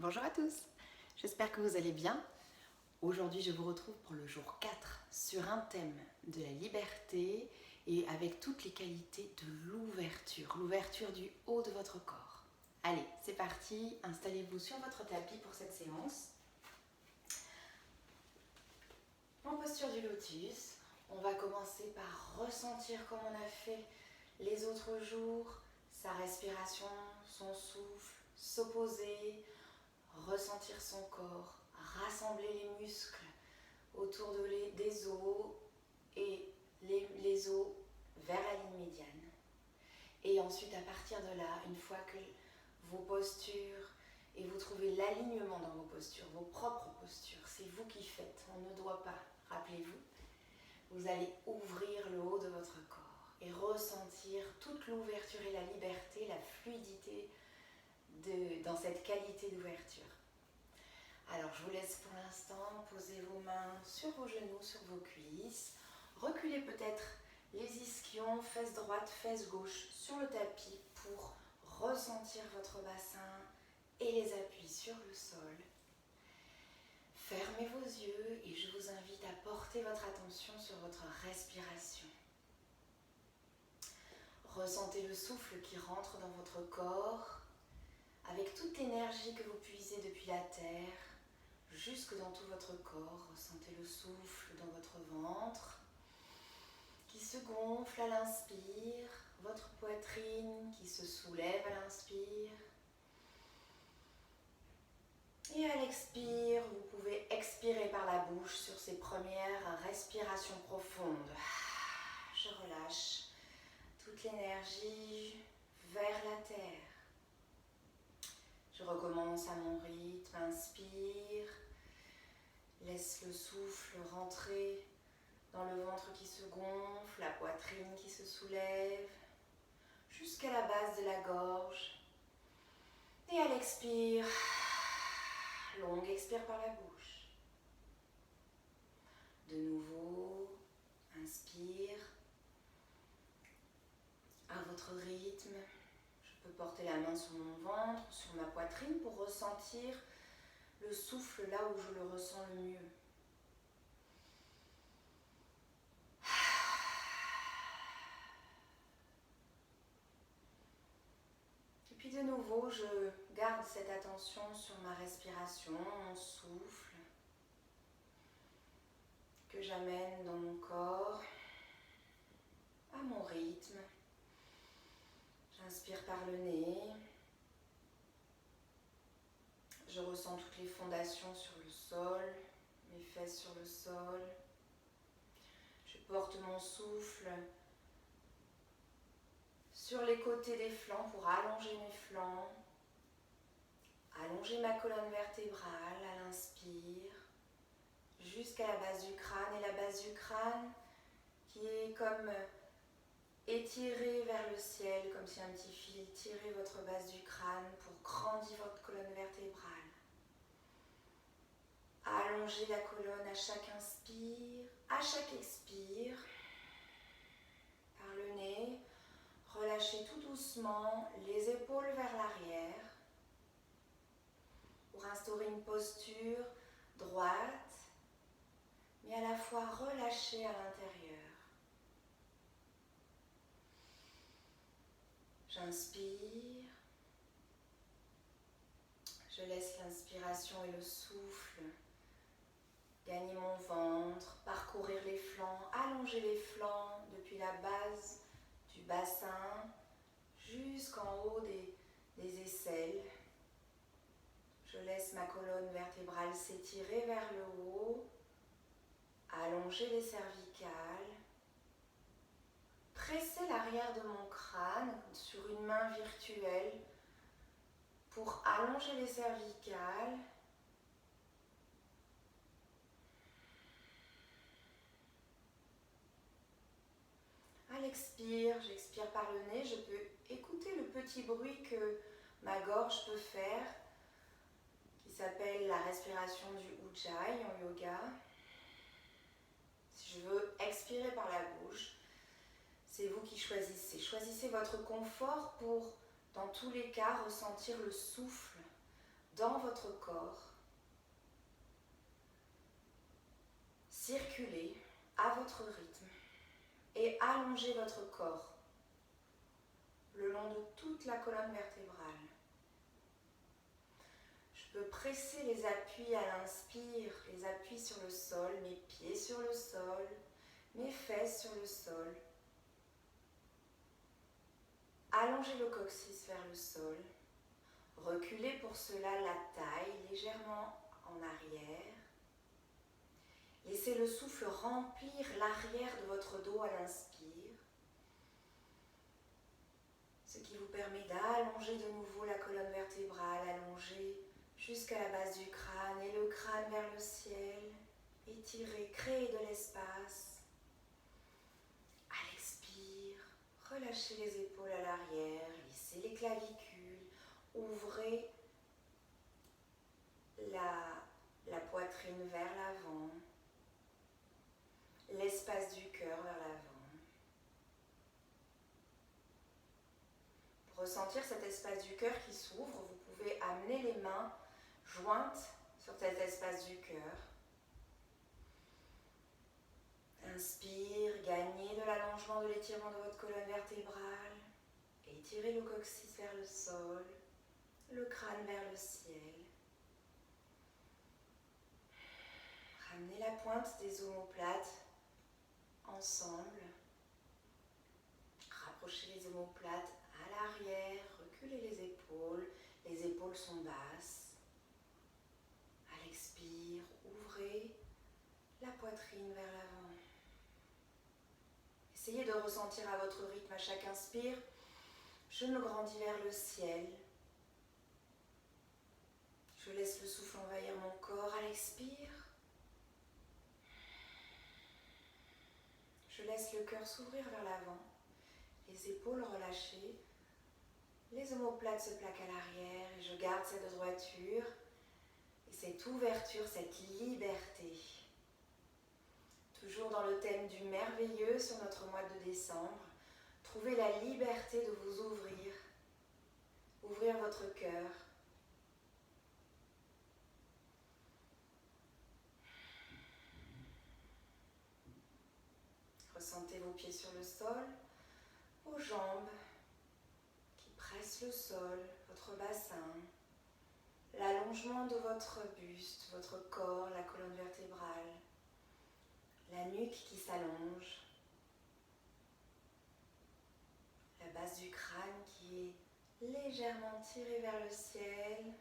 Bonjour à tous, j'espère que vous allez bien. Aujourd'hui je vous retrouve pour le jour 4 sur un thème de la liberté et avec toutes les qualités de l'ouverture du haut de votre corps. Allez, c'est parti, installez-vous sur votre tapis pour cette séance. En posture du lotus, on va commencer par ressentir comme on a fait les autres jours, sa respiration, son souffle, s'opposer, ressentir son corps, rassembler les muscles autour des os et les os vers la ligne médiane. Et ensuite, à partir de là, une fois que vos postures et vous trouvez l'alignement dans vos postures, vos propres postures, c'est vous qui faites, on ne doit pas, rappelez-vous, vous allez ouvrir le haut de votre corps et ressentir toute l'ouverture et la liberté, la fluidité dans cette qualité d'ouverture. Alors je vous laisse pour l'instant poser vos mains sur vos genoux, sur vos cuisses. Reculez peut-être les ischions, fesses droite, fesses gauche sur le tapis pour ressentir votre bassin et les appuis sur le sol. Fermez vos yeux et je vous invite à porter votre attention sur votre respiration. Ressentez le souffle qui rentre dans votre corps avec toute l'énergie que vous puisez depuis la terre jusque dans tout votre corps. Ressentez le souffle dans votre ventre qui se gonfle à l'inspire, votre poitrine qui se soulève à l'inspire. Et à l'expire, vous pouvez expirer par la bouche sur ces premières respirations profondes. Je relâche toute l'énergie vers la terre. Je recommence à mon rythme, inspire, laisse le souffle rentrer dans le ventre qui se gonfle, la poitrine qui se soulève, jusqu'à la base de la gorge. Et à l'expire, longue expire par la bouche. De nouveau, inspire, à votre rythme. Je peux porter la main sur mon ventre, sur ma poitrine pour ressentir le souffle là où je le ressens le mieux. Et puis de nouveau, je garde cette attention sur ma respiration, mon souffle, que j'amène dans mon corps, à mon rythme. J'inspire par le nez. Je ressens toutes les fondations sur le sol, mes fesses sur le sol. Je porte mon souffle sur les côtés des flancs pour allonger mes flancs, allonger ma colonne vertébrale à l'inspire, jusqu'à la base du crâne. Et la base du crâne qui est comme étirée vers le ciel, comme si un petit fil tirait votre base du crâne pour grandir votre colonne vertébrale. Allongez la colonne à chaque inspire, à chaque expire. Par le nez, relâchez tout doucement les épaules vers l'arrière pour instaurer une posture droite, mais à la fois relâchée à l'intérieur. J'inspire, je laisse l'inspiration et le souffle gagner mon ventre, parcourir les flancs, allonger les flancs depuis la base du bassin jusqu'en haut des aisselles. Je laisse ma colonne vertébrale s'étirer vers le haut, allonger les cervicales, presser l'arrière de mon crâne sur une main virtuelle pour allonger les cervicales. À l'expire, j'expire par le nez, je peux écouter le petit bruit que ma gorge peut faire, qui s'appelle la respiration du Ujjayi en yoga. Si je veux expirer par la bouche, c'est vous qui choisissez. Choisissez votre confort pour, dans tous les cas, ressentir le souffle dans votre corps, circulez à votre rythme et allongez votre corps le long de toute la colonne vertébrale. Je peux presser les appuis à l'inspire, les appuis sur le sol, mes pieds sur le sol, mes fesses sur le sol. Allongez le coccyx vers le sol. Reculez pour cela la taille légèrement en arrière. Laissez le souffle remplir l'arrière de votre dos à l'inspire, ce qui vous permet d'allonger de nouveau la colonne vertébrale, allonger jusqu'à la base du crâne et le crâne vers le ciel. Étirez, créez de l'espace. À l'expire, relâchez les épaules à l'arrière, lissez les clavicules, ouvrez la poitrine vers l'avant, l'espace du cœur vers l'avant. Pour ressentir cet espace du cœur qui s'ouvre, vous pouvez amener les mains jointes sur cet espace du cœur. Inspire, gagnez de l'allongement, de l'étirement de votre colonne vertébrale. Étirez le coccyx vers le sol, le crâne vers le ciel. Ramenez la pointe des omoplates ensemble. Rapprochez les omoplates à l'arrière, reculez les épaules sont basses. À l'expire, ouvrez la poitrine vers l'avant. Essayez de ressentir à votre rythme à chaque inspire. Je me grandis vers le ciel. Je laisse le souffle envahir mon corps à l'expire. Je laisse le cœur s'ouvrir vers l'avant, les épaules relâchées, les omoplates se plaquent à l'arrière et je garde cette droiture et cette ouverture, cette liberté. Toujours dans le thème du merveilleux sur notre mois de décembre, trouvez la liberté de vous ouvrir, ouvrir votre cœur. Ressentez vos pieds sur le sol, vos jambes qui pressent le sol, votre bassin, l'allongement de votre buste, votre corps, la colonne vertébrale, la nuque qui s'allonge, la base du crâne qui est légèrement tirée vers le ciel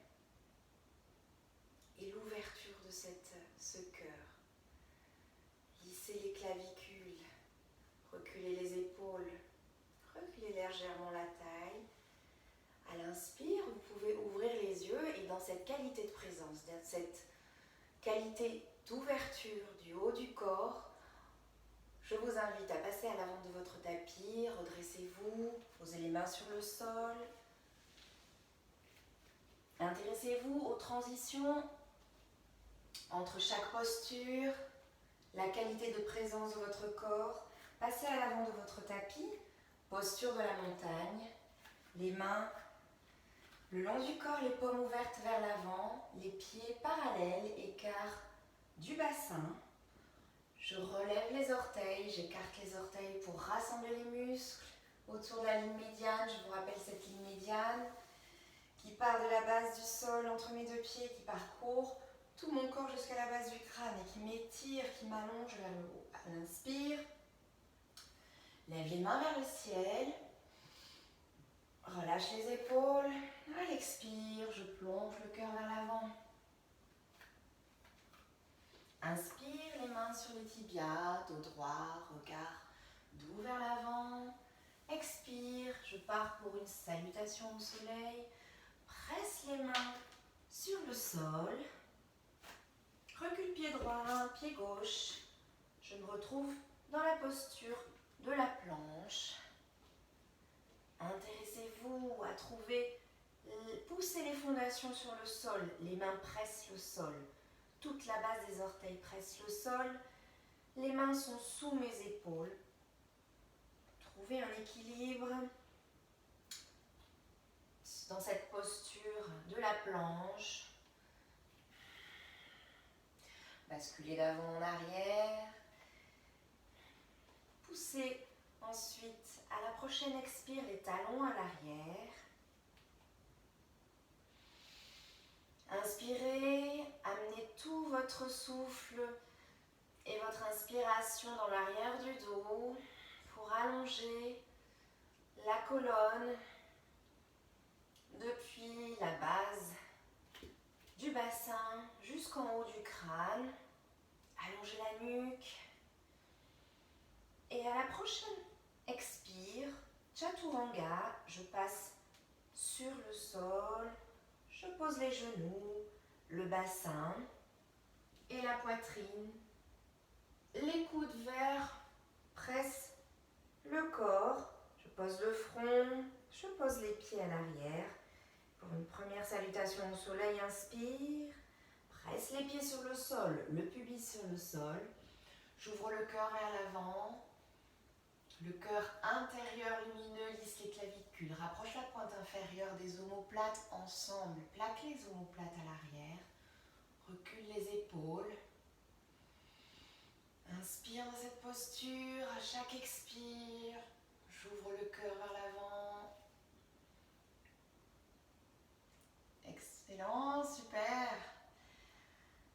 et l'ouverture de ce cœur. Lissez les clavicules, reculez les épaules, reculez légèrement la taille. À l'inspire, vous pouvez ouvrir les yeux et dans cette qualité de présence, dans cette qualité d'ouverture du haut du corps, je vous invite à passer à l'avant de votre tapis, redressez-vous, posez les mains sur le sol. Intéressez-vous aux transitions entre chaque posture, la qualité de présence de votre corps. Passez à l'avant de votre tapis, posture de la montagne, les mains le long du corps, les paumes ouvertes vers l'avant, les pieds parallèles, écart du bassin. Je relève les orteils, j'écarte les orteils pour rassembler les muscles autour de la ligne médiane. Je vous rappelle cette ligne médiane qui part de la base du sol entre mes deux pieds, qui parcourt tout mon corps jusqu'à la base du crâne et qui m'étire, qui m'allonge vers le haut. À l'inspire, lève les mains vers le ciel, relâche les épaules. À l'expire, je plonge le cœur vers l'avant. Inspire, les mains sur les tibias, dos droit, regard doux vers l'avant. Expire, je pars pour une salutation au soleil. Presse les mains sur le sol. Recule pied droit, pied gauche. Je me retrouve dans la posture de la planche. Intéressez-vous à trouver, poussez les fondations sur le sol. Les mains pressent le sol. Toute la base des orteils presse le sol. Les mains sont sous mes épaules. Trouvez un équilibre dans cette posture de la planche. Basculez d'avant en arrière. Poussez ensuite à la prochaine expire les talons à l'arrière. Inspirez, amenez tout votre souffle et votre inspiration dans l'arrière du dos pour allonger la colonne depuis la base du bassin jusqu'en haut du crâne. Allongez la nuque. Et à la prochaine expire, Chaturanga, je passe sur le sol, je pose les genoux, le bassin et la poitrine. Les coudes vers pressent le corps, je pose le front, je pose les pieds à l'arrière. Pour une première salutation au soleil, inspire, presse les pieds sur le sol, le pubis sur le sol. J'ouvre le cœur vers l'avant, le cœur intérieur lumineux lisse les clavicules, rapproche la pointe inférieure des omoplates ensemble, plaque les omoplates à l'arrière, recule les épaules. Inspire dans cette posture, à chaque expire, j'ouvre le cœur vers l'avant. Excellent, super.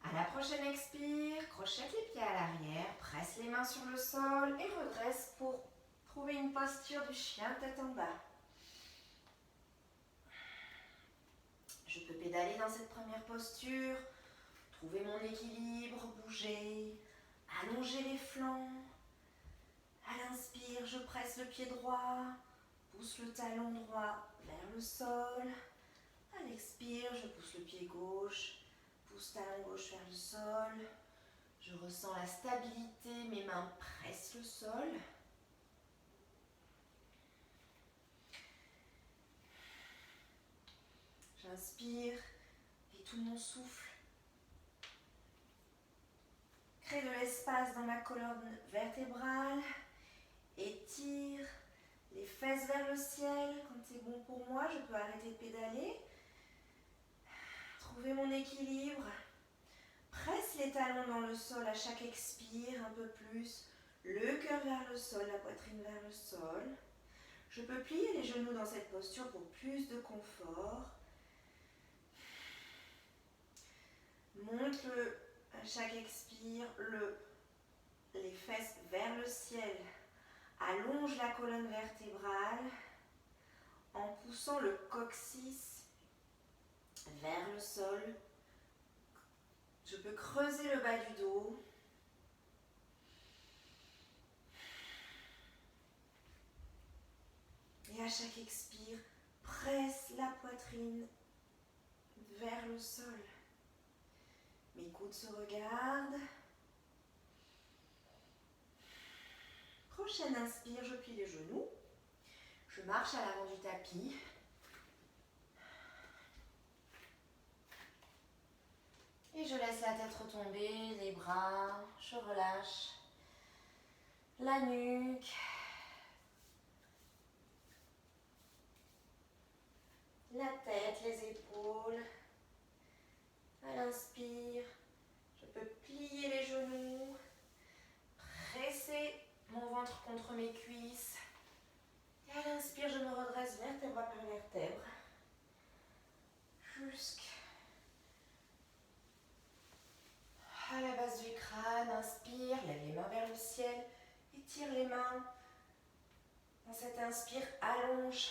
À la prochaine expire, crochette les pieds à l'arrière, presse les mains sur le sol et redresse pour trouver une posture du chien tête en bas. Je peux pédaler dans cette première posture, trouver mon équilibre, bouger, allonger les flancs. À l'inspire, je presse le pied droit, pousse le talon droit vers le sol. À l'expire, je pousse le pied gauche, pousse talon gauche vers le sol. Je ressens la stabilité, mes mains pressent le sol. J'inspire et tout mon souffle crée de l'espace dans ma colonne vertébrale. Étire les fesses vers le ciel. Quand c'est bon pour moi, je peux arrêter de pédaler. Trouver mon équilibre. Presse les talons dans le sol à chaque expire, un peu plus. Le cœur vers le sol, la poitrine vers le sol. Je peux plier les genoux dans cette posture pour plus de confort. Monte à chaque expire, les fesses vers le ciel. Allonge la colonne vertébrale en poussant le coccyx vers le sol. Je peux creuser le bas du dos. Et à chaque expire, presse la poitrine vers le sol. Mes coudes se regardent. Prochaine inspire, je plie les genoux. Je marche à l'avant du tapis. Et je laisse la tête retomber, les bras, je relâche la nuque, la tête, les épaules. À l'inspire, je peux plier les genoux, presser mon ventre contre mes cuisses. Et à l'inspire, je me redresse vertèbre par vertèbre, jusqu'à la base du crâne. Inspire, lève les mains vers le ciel, étire les mains. Dans cette inspire, allonge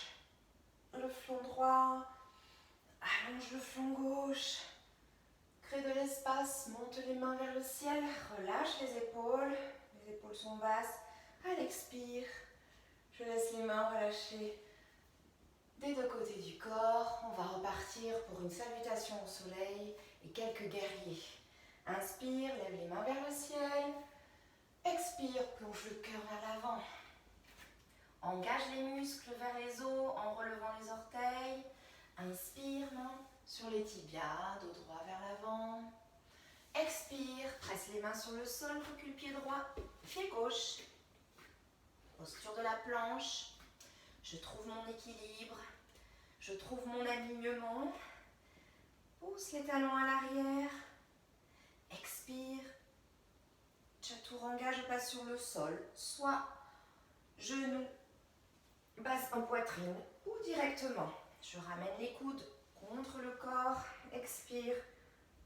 le flanc droit, allonge le flanc gauche. Crée de l'espace, monte les mains vers le ciel, relâche les épaules sont basses. À l'expire, je laisse les mains relâcher des deux côtés du corps. On va repartir pour une salutation au soleil et quelques guerriers. Inspire, lève les mains vers le ciel. Expire, plonge le cœur vers l'avant. Engage les muscles vers les os en relevant les orteils. Inspire, main sur les tibias, dos droit vers l'avant. Expire, presse les mains sur le sol, recule pied droit, pied gauche. Posture de la planche. Je trouve mon équilibre. Je trouve mon alignement. Pousse les talons à l'arrière. Expire, tour en garde, je passe sur le sol, soit genoux, base en poitrine ou directement. Je ramène les coudes contre le corps, expire,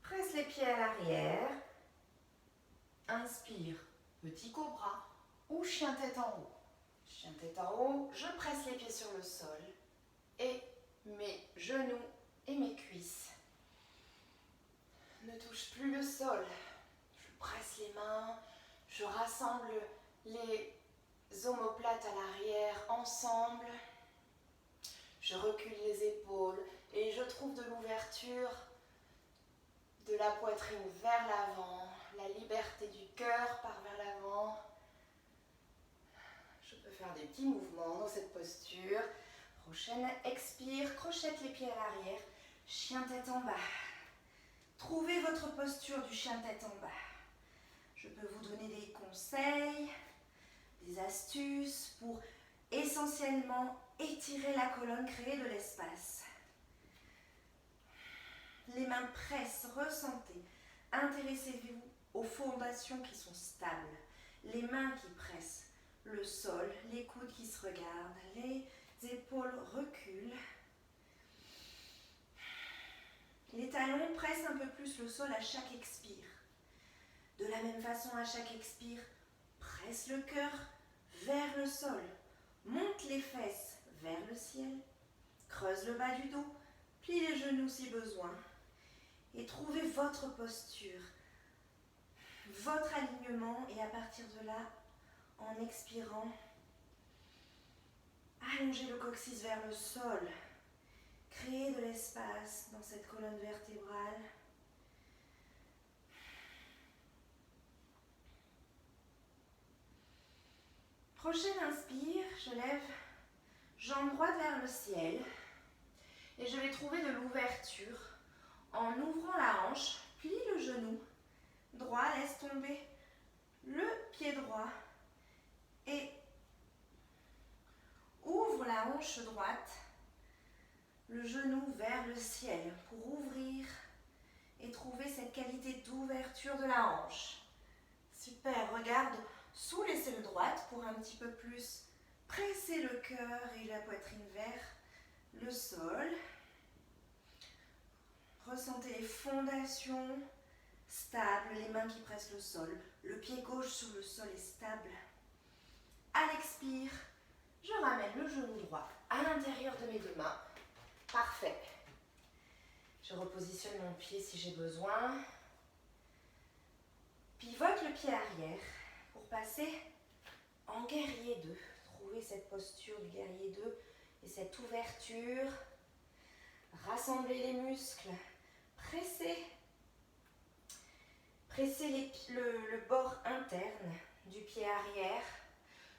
presse les pieds à l'arrière, inspire, petit cobra ou chien tête en haut. Chien tête en haut, je presse les pieds sur le sol et mes genoux et mes cuisses ne touchent plus le sol. Je presse les mains, je rassemble les omoplates à l'arrière ensemble. Je recule les épaules et je trouve de l'ouverture de la poitrine vers l'avant, la liberté du cœur part vers l'avant. Je peux faire des petits mouvements dans cette posture. Prochaine, expire, crochette les pieds à l'arrière, chien tête en bas. Trouvez votre posture du chien tête en bas. Je peux vous donner des conseils, des astuces pour essentiellement étirer la colonne, créer de l'espace. Les mains pressent, ressentez. Intéressez-vous aux fondations qui sont stables. Les mains qui pressent le sol, les coudes qui se regardent, les épaules reculent. Les talons pressent un peu plus le sol à chaque expire. De la même façon, à chaque expire, presse le cœur vers le sol. Monte les fesses vers le ciel. Creuse le bas du dos. Plie les genoux si besoin. Et trouvez votre posture, votre alignement. Et à partir de là, en expirant, allongez le coccyx vers le sol. Créez de l'espace dans cette colonne vertébrale. Prochaine inspire, je lève jambe droite vers le ciel et je vais trouver de l'ouverture en ouvrant la hanche, plie le genou droit, laisse tomber le pied droit et ouvre la hanche droite, le genou vers le ciel pour ouvrir et trouver cette qualité d'ouverture de la hanche. Super, regarde sous l'aisselle droite pour un petit peu plus presser le cœur et la poitrine vers le sol. Ressentez les fondations stables, les mains qui pressent le sol. Le pied gauche sur le sol est stable. À l'expire, je ramène le genou droit à l'intérieur de mes deux mains. Parfait. Je repositionne mon pied si j'ai besoin. Pivote le pied arrière pour passer en guerrier 2. Trouvez cette posture du guerrier 2 et cette ouverture. Rassemblez les muscles. Pressez le bord interne du pied arrière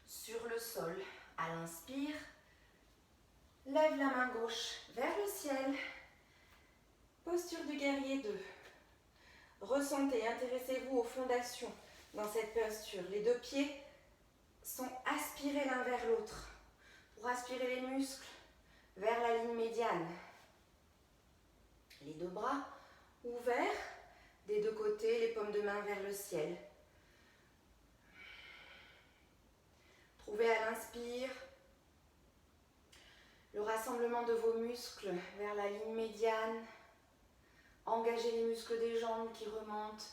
sur le sol. À l'inspire, lève la main gauche vers le ciel. Posture du guerrier 2. Ressentez, intéressez-vous aux fondations dans cette posture. Les deux pieds sont aspirés l'un vers l'autre pour aspirer les muscles vers la ligne médiane. Les deux bras ouverts des deux côtés, les paumes de main vers le ciel. Trouvez à l'inspire le rassemblement de vos muscles vers la ligne médiane. Engagez les muscles des jambes qui remontent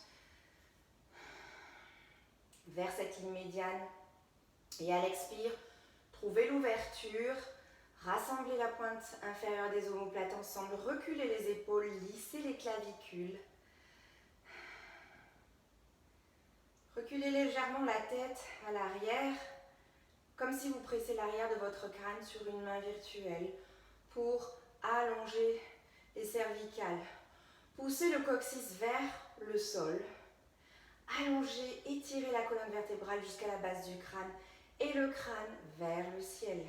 vers cette ligne médiane. Et à l'expire, trouvez l'ouverture. Rassemblez la pointe inférieure des omoplates ensemble. Reculez les épaules, lissez les clavicules. Reculez légèrement la tête à l'arrière, comme si vous pressez l'arrière de votre crâne sur une main virtuelle pour allonger les cervicales. Poussez le coccyx vers le sol. Allongez, étirez la colonne vertébrale jusqu'à la base du crâne et le crâne vers le ciel.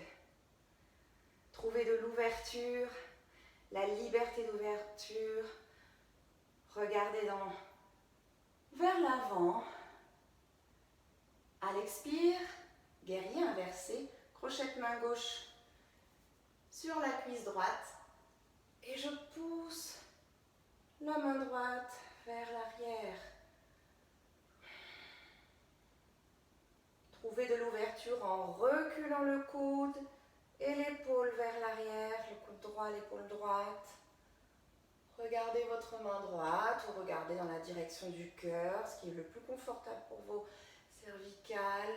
Trouvez de l'ouverture, la liberté d'ouverture. Regardez vers l'avant. À l'expire, guerrier inversé, crochette main gauche sur la cuisse droite et je pousse la main droite vers l'arrière. Trouvez de l'ouverture en reculant le coude et l'épaule vers l'arrière, le coude droit, l'épaule droite. Regardez votre main droite ou regardez dans la direction du cœur, ce qui est le plus confortable pour vos cervicales.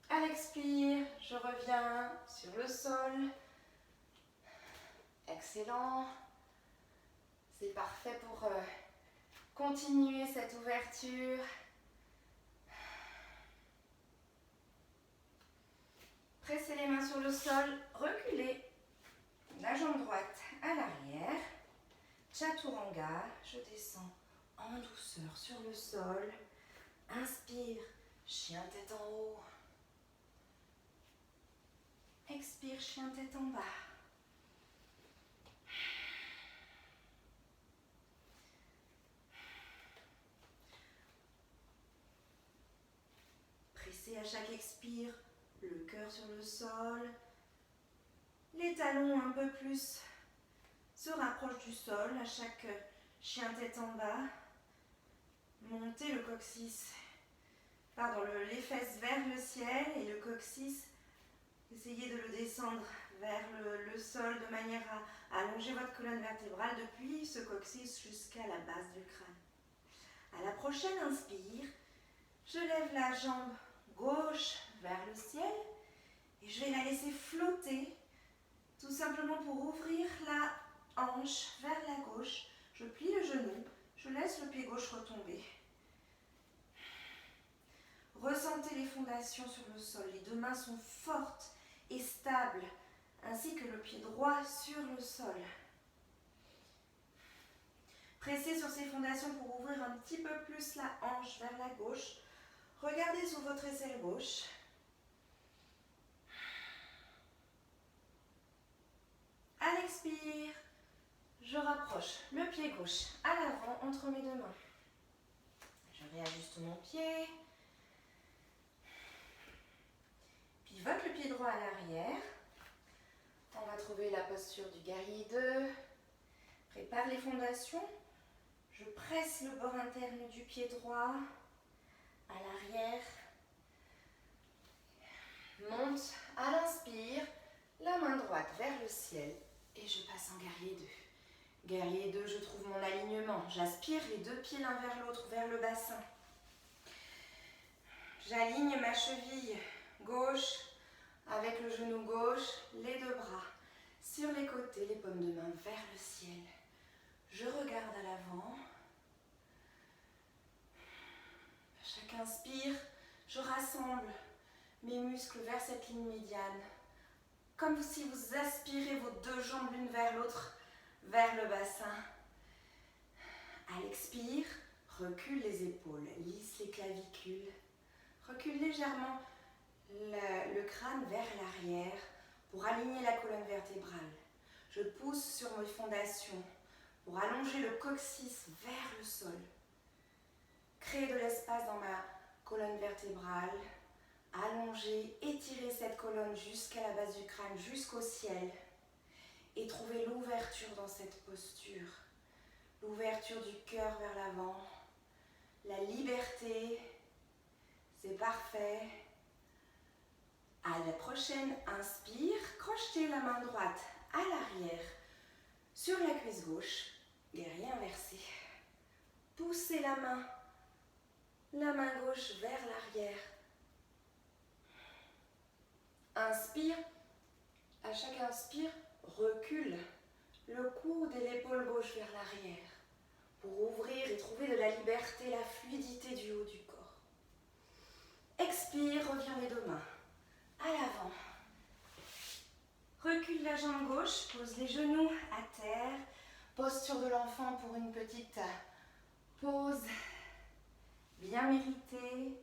À l'expire, je reviens sur le sol. Excellent. C'est parfait pour continuer cette ouverture. Pressez les mains sur le sol, reculez la jambe droite à l'arrière. Chaturanga, je descends en douceur sur le sol. Inspire, chien tête en haut. Expire, chien tête en bas. Pressez à chaque expire le cœur sur le sol. Les talons un peu plus se rapprochent du sol à chaque chien tête en bas. Montez le coccyx, les fesses vers le ciel et le coccyx. Essayez de le descendre vers le sol de manière à allonger votre colonne vertébrale depuis ce coccyx jusqu'à la base du crâne. À la prochaine inspire, je lève la jambe gauche vers le ciel et je vais la laisser flotter tout simplement pour ouvrir la hanche vers la gauche. Je plie le genou, je laisse le pied gauche retomber. Ressentez les fondations sur le sol, les deux mains sont fortes et stables, ainsi que le pied droit sur le sol. Pressez sur ces fondations pour ouvrir un petit peu plus la hanche vers la gauche. Regardez sous votre aisselle gauche. À l'expire, je rapproche le pied gauche à l'avant entre mes deux mains. Je réajuste mon pied. Pivote le pied droit à l'arrière. On va trouver la posture du guerrier 2. Prépare les fondations. Je presse le bord interne du pied droit à l'arrière. Monte à l'inspire, la main droite vers le ciel et je passe en guerrier 2. Guerrier 2, je trouve mon alignement. J'aspire les deux pieds l'un vers l'autre, vers le bassin. J'aligne ma cheville gauche avec le genou gauche, les deux bras sur les côtés, les paumes de main vers le ciel. Je regarde à l'avant. À chaque inspire, je rassemble mes muscles vers cette ligne médiane. Comme si vous aspirez vos deux jambes l'une vers l'autre, vers le bassin. À l'expire, recule les épaules, lisse les clavicules. Recule légèrement le crâne vers l'arrière pour aligner la colonne vertébrale. Je pousse sur mes fondations pour allonger le coccyx vers le sol. Créer de l'espace dans ma colonne vertébrale. Allonger, étirer cette colonne jusqu'à la base du crâne, jusqu'au ciel. Et trouver l'ouverture dans cette posture. L'ouverture du cœur vers l'avant. La liberté. C'est parfait. À la prochaine inspire, crochetez la main droite à l'arrière sur la cuisse gauche, guerrier inversé. Poussez la main gauche vers l'arrière. Inspire, à chaque inspire, recule le coude et l'épaule gauche vers l'arrière pour ouvrir et trouver de la liberté, la fluidité du haut du corps. Expire, reviens les deux mains à l'avant. Recule la jambe gauche, pose les genoux à terre. Posture de l'enfant pour une petite pause bien méritée.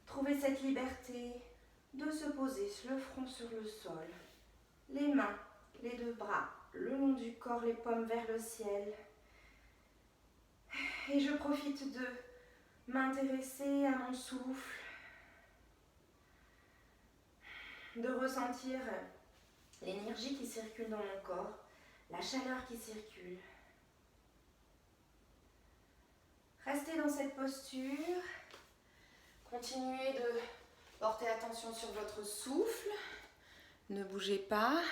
Trouvez cette liberté de se poser le front sur le sol. Les mains, les deux bras, le long du corps, les paumes vers le ciel. Et je profite de m'intéresser à mon souffle, de ressentir l'énergie qui circule dans mon corps, la chaleur qui circule. Restez dans cette posture. Continuez de porter attention sur votre souffle. Ne bougez pas.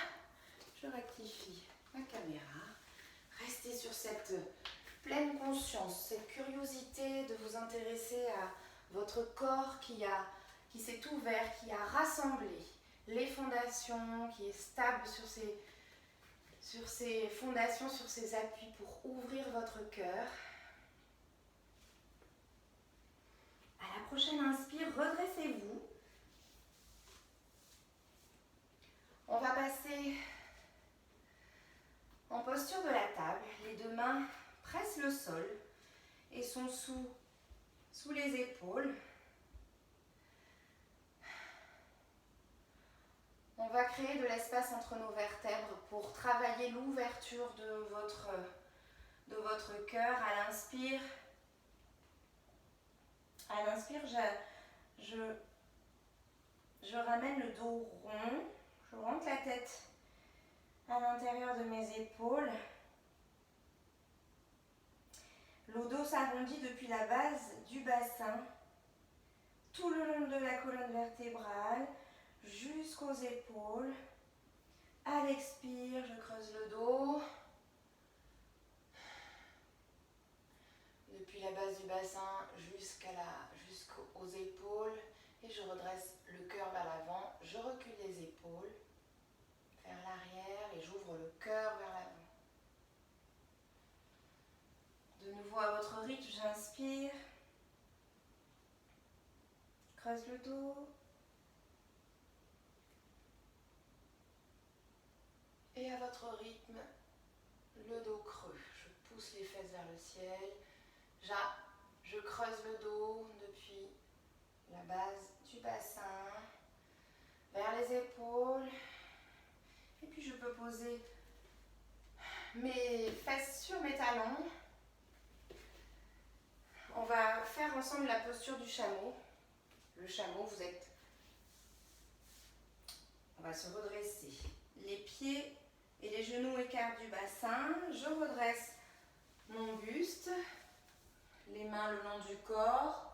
Je rectifie ma caméra. Restez sur cette pleine conscience, cette curiosité de vous intéresser à votre corps qui s'est ouvert, qui a rassemblé les fondations, qui est stable sur ses fondations, sur ses appuis pour ouvrir votre cœur. À la prochaine inspire, redressez-vous. On va passer en posture de la table. Les deux mains pressent le sol et sont sous les épaules. On va créer de l'espace entre nos vertèbres pour travailler l'ouverture de votre cœur. À l'inspire, je ramène le dos rond, je rentre la tête à l'intérieur de mes épaules. Le dos s'arrondit depuis la base du bassin, tout le long de la colonne vertébrale, jusqu'aux épaules. À l'expire, je creuse le dos. Depuis la base du bassin jusqu'aux épaules. Et je redresse le cœur vers l'avant. Je recule les épaules vers l'arrière et j'ouvre le cœur vers l'avant. De nouveau à votre rythme, j'inspire. Creuse le dos. Et à votre rythme, le dos creux. Je pousse les fesses vers le ciel. Je creuse le dos depuis la base du bassin, vers les épaules. Et puis je peux poser mes fesses sur mes talons. On va faire ensemble la posture du chameau. Le chameau, on va se redresser. Les pieds et les genoux écartent du bassin. Je redresse mon buste. Les mains le long du corps.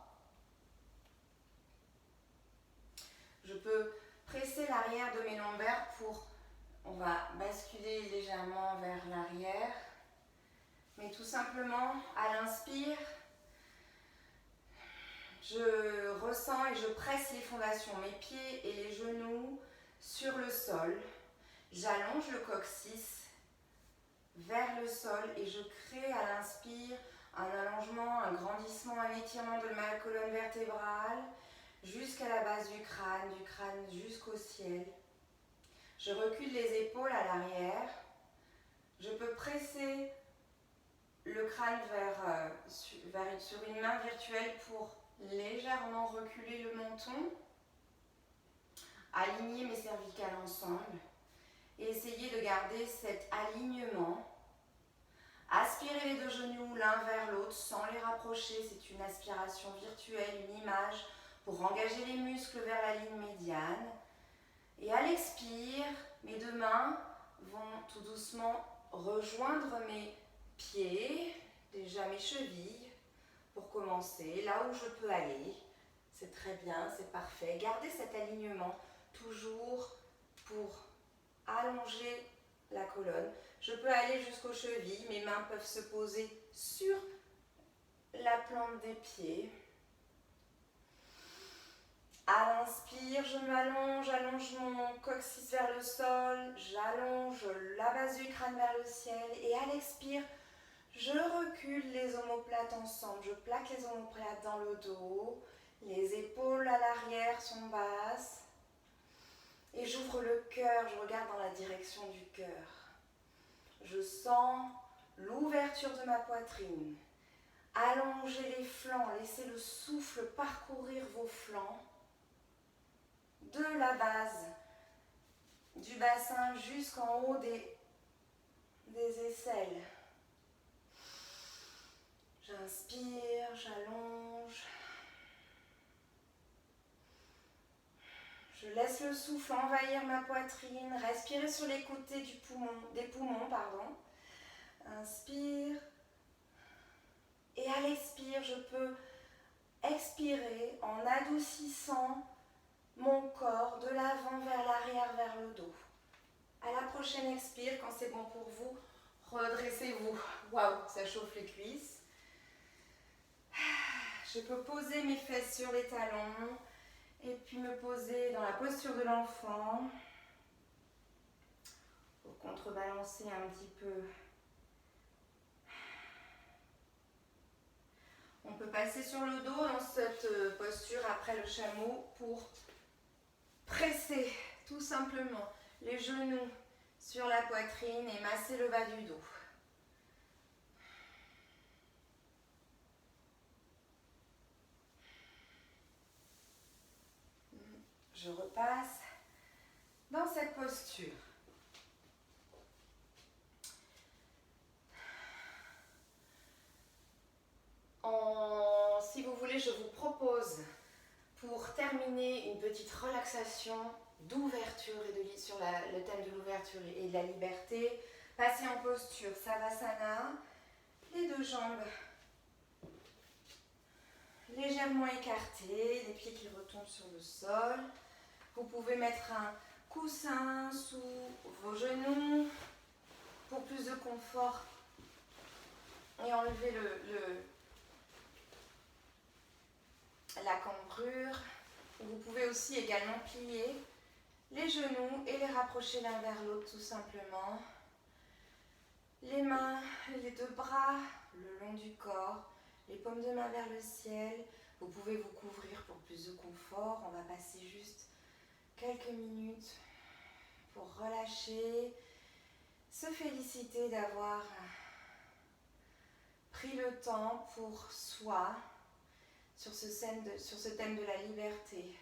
Je peux presser l'arrière de mes lombaires on va basculer légèrement vers l'arrière. Mais tout simplement, à l'inspire, je ressens et je presse les fondations, mes pieds et les genoux sur le sol. J'allonge le coccyx vers le sol et je crée à l'inspire un allongement, un grandissement, un étirement de ma colonne vertébrale jusqu'à la base du crâne jusqu'au ciel. Je recule les épaules à l'arrière. Je peux presser le crâne sur une main virtuelle pour légèrement reculer le menton, aligner mes cervicales ensemble et essayer de garder cet alignement. Aspirez les deux genoux l'un vers l'autre sans les rapprocher, c'est une aspiration virtuelle, une image pour engager les muscles vers la ligne médiane. Et à l'expire, mes deux mains vont tout doucement rejoindre mes pieds, déjà mes chevilles, pour commencer, là où je peux aller. C'est très bien, c'est parfait. Gardez cet alignement toujours pour allonger la colonne. Je peux aller jusqu'aux chevilles, mes mains peuvent se poser sur la plante des pieds. À l'inspire, je m'allonge, j'allonge mon coccyx vers le sol, j'allonge la base du crâne vers le ciel et à l'expire, je recule les omoplates ensemble, je plaque les omoplates dans le dos, les épaules à l'arrière sont basses et j'ouvre le cœur, je regarde dans la direction du cœur. Je sens l'ouverture de ma poitrine. Allongez les flancs, laissez le souffle parcourir vos flancs. De la base du bassin jusqu'en haut des aisselles. J'inspire, j'allonge. Je laisse le souffle envahir ma poitrine. Respirez sur les côtés des poumons. Inspire. Et à l'expire, je peux expirer en adoucissant mon corps de l'avant vers l'arrière, vers le dos. À la prochaine expire, quand c'est bon pour vous, redressez-vous. Waouh, ça chauffe les cuisses. Je peux poser mes fesses sur les talons et puis me poser dans la posture de l'enfant pour contrebalancer un petit peu. On peut passer sur le dos dans cette posture après le chameau pour presser tout simplement les genoux sur la poitrine et masser le bas du dos. Je repasse dans cette posture. Si vous voulez, je vous propose pour terminer une petite relaxation d'ouverture et sur le thème de l'ouverture et de la liberté. Passer en posture Savasana, les deux jambes légèrement écartées, les pieds qui retombent sur le sol. Vous pouvez mettre un coussin sous vos genoux pour plus de confort et enlever la cambrure. Vous pouvez aussi également plier les genoux et les rapprocher l'un vers l'autre tout simplement. Les mains, les deux bras le long du corps, les paumes de main vers le ciel. Vous pouvez vous couvrir pour plus de confort. On va passer juste quelques minutes pour relâcher, se féliciter d'avoir pris le temps pour soi sur ce thème de la liberté,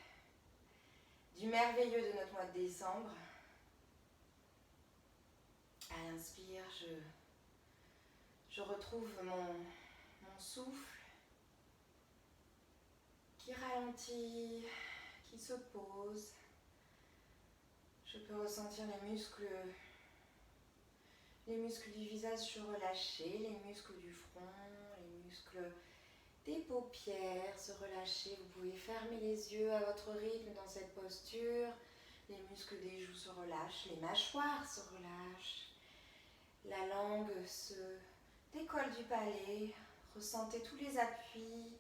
du merveilleux de notre mois de décembre. À l'inspire, je retrouve mon souffle qui ralentit, qui se pose. Je peux ressentir les muscles du visage se relâcher, les muscles du front, les muscles des paupières se relâcher. Vous pouvez fermer les yeux à votre rythme dans cette posture. Les muscles des joues se relâchent, les mâchoires se relâchent. La langue se décolle du palais. Ressentez tous les appuis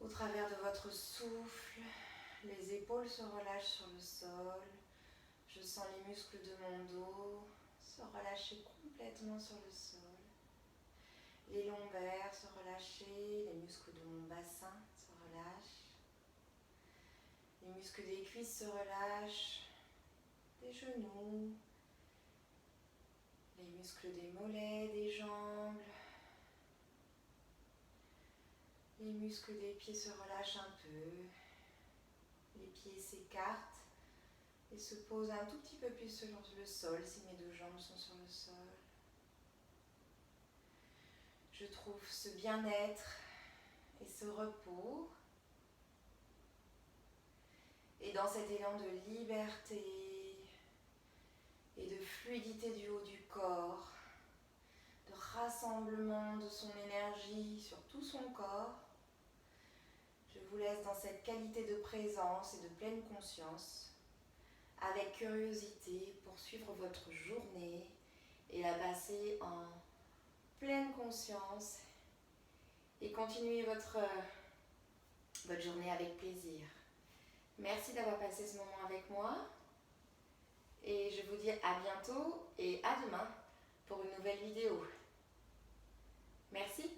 au travers de votre souffle. Les épaules se relâchent sur le sol. Je sens les muscles de mon dos se relâcher complètement sur le sol. Les lombaires se relâcher, les muscles de mon bassin se relâchent. Les muscles des cuisses se relâchent, des genoux, les muscles des mollets, des jambes. Les muscles des pieds se relâchent un peu. Les pieds s'écartent et se posent un tout petit peu plus sur le sol si mes deux jambes sont sur le sol. Je trouve ce bien-être et ce repos. Et dans cet élan de liberté et de fluidité du haut du corps, de rassemblement de son énergie sur tout son corps, je vous laisse dans cette qualité de présence et de pleine conscience, avec curiosité, poursuivre votre journée et la passer en pleine conscience et continuer votre journée avec plaisir. Merci d'avoir passé ce moment avec moi et je vous dis à bientôt et à demain pour une nouvelle vidéo. Merci.